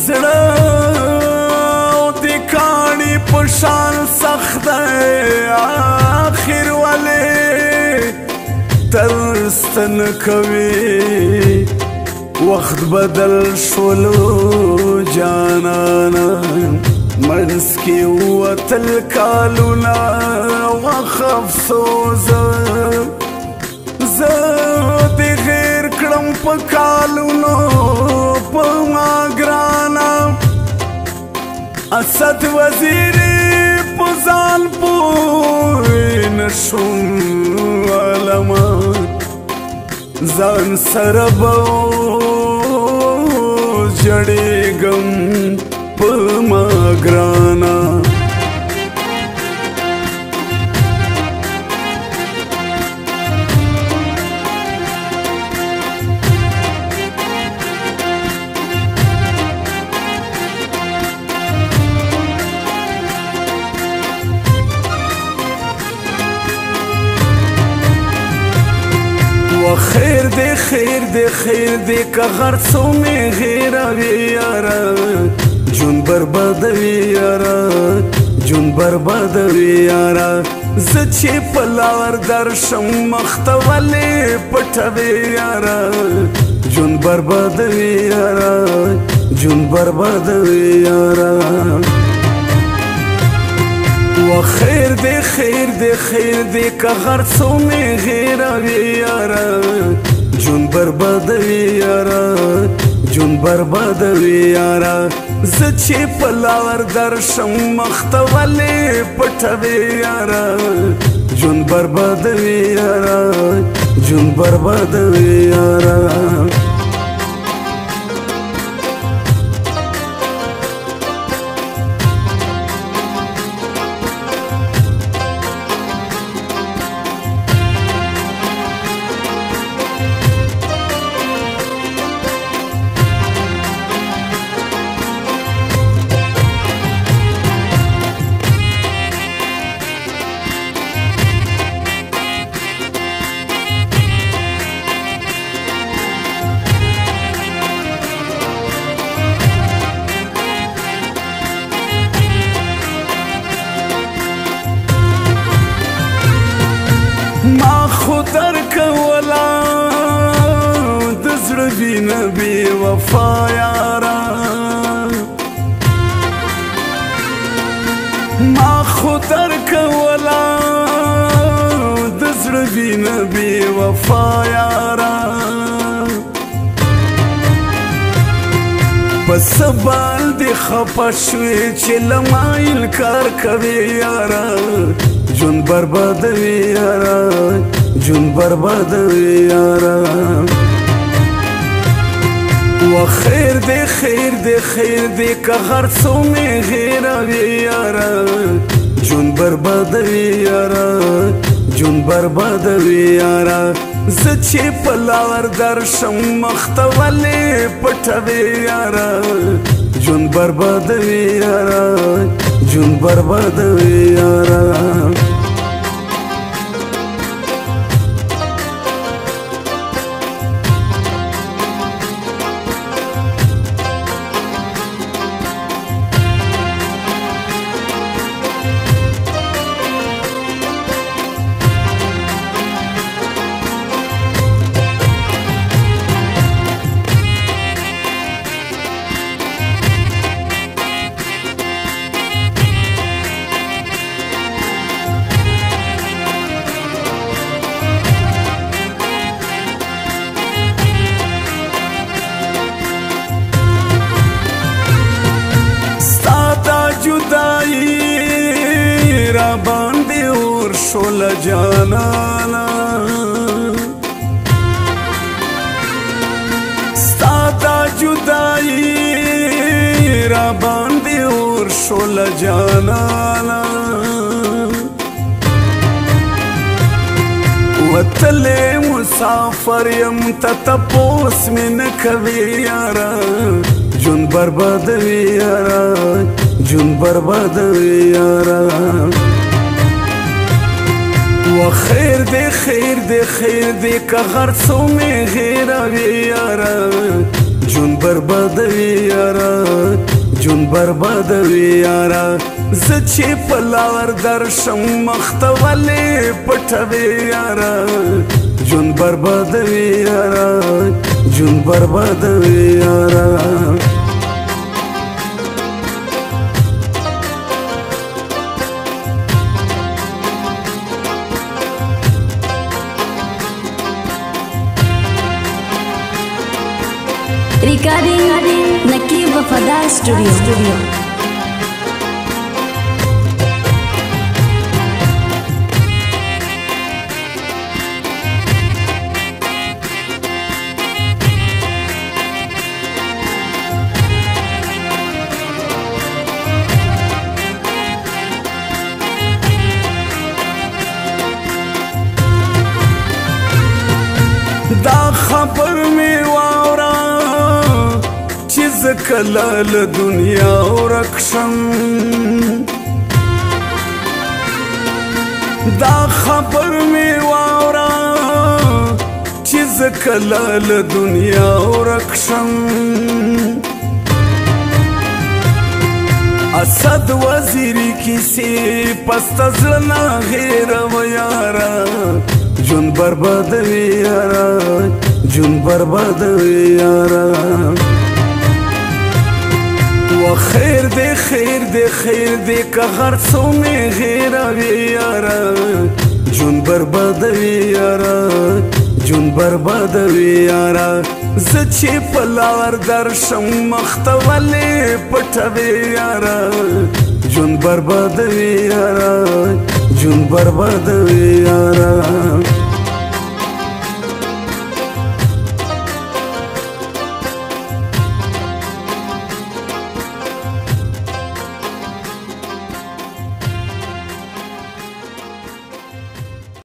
زړه د کاڼي په شان سخت دی آخر ولې ترستن کوي وخت بدل شولو جانانا منس کی وتل کالونا وخ افسوس زه د غیر کړم په کالونو په ما ګرانا اسد وزیر په ځان پوه نشوم علما ځان سره به جړېږم په ما ګرانا خیر دے خیر دے خیر دے که غرصو می غیروی یارا جون بربادوی یارا جون بربادوی یارا زچی پلار درشم مختولی پټوی یارا جون بربادوی یارا جون بربادوی یارا خیر دے خیر دے خیر دے که غرصو می غیروی یارا جون بربادوی یارا جون بربادوی یارا زچی پلار درشم مختولی پټوی یارا جون بربادوی یارا جون بربادوی یارا ما خود درکولا د زړه وینه بې وفا یارا ما خود درکولا د زړه وینه بې وفا یارا په څه باندې خفه شوې چې له ما انکار کوې یارا جون بربادوی یارا جون بربادوی یارا خیر دے خیر دے خیر دے که غرصو می غیروی یارا جون بربادوی یارا جون بربادوی یارا زچی پلار درشم مختولی پټوی یارا جون بربادوی یارا جون بربادوی یارا را باندې اور شول جانانا ستا دا جدائی را باندې اور شول جانانا وتلې مسافر یم ته تپوس مې نه کوي یارا جون بربادوی یارا جون بربادوی یارا خیر دے خیر دے خیر دے که غرصو می غیروی یارا جون بربادوی یارا جون بربادوي یارا زه چې په لار درشم مخته ولې پټوي یارا جون بربادوي یارا جون بربادوي یارا Recording Nakib Wafadar Studio. دا خبر می واورا چې زه کله له دنیا ورک شم دا خبر می واورا چې زه کله له دنیا ورک شم اسد وزیری کیسې پسته زړه نه هېروه یاره جون بربادوي یارا جون بربادوي یارا و خیر دې خیر دې خیر دې که هر څو مې هېروي یارا جون بربادوي یارا جون بربادوي یارا زه چې په لار درشم مخته ولې پټوي یارا جون بربادوي یارا جون بربادوي یارا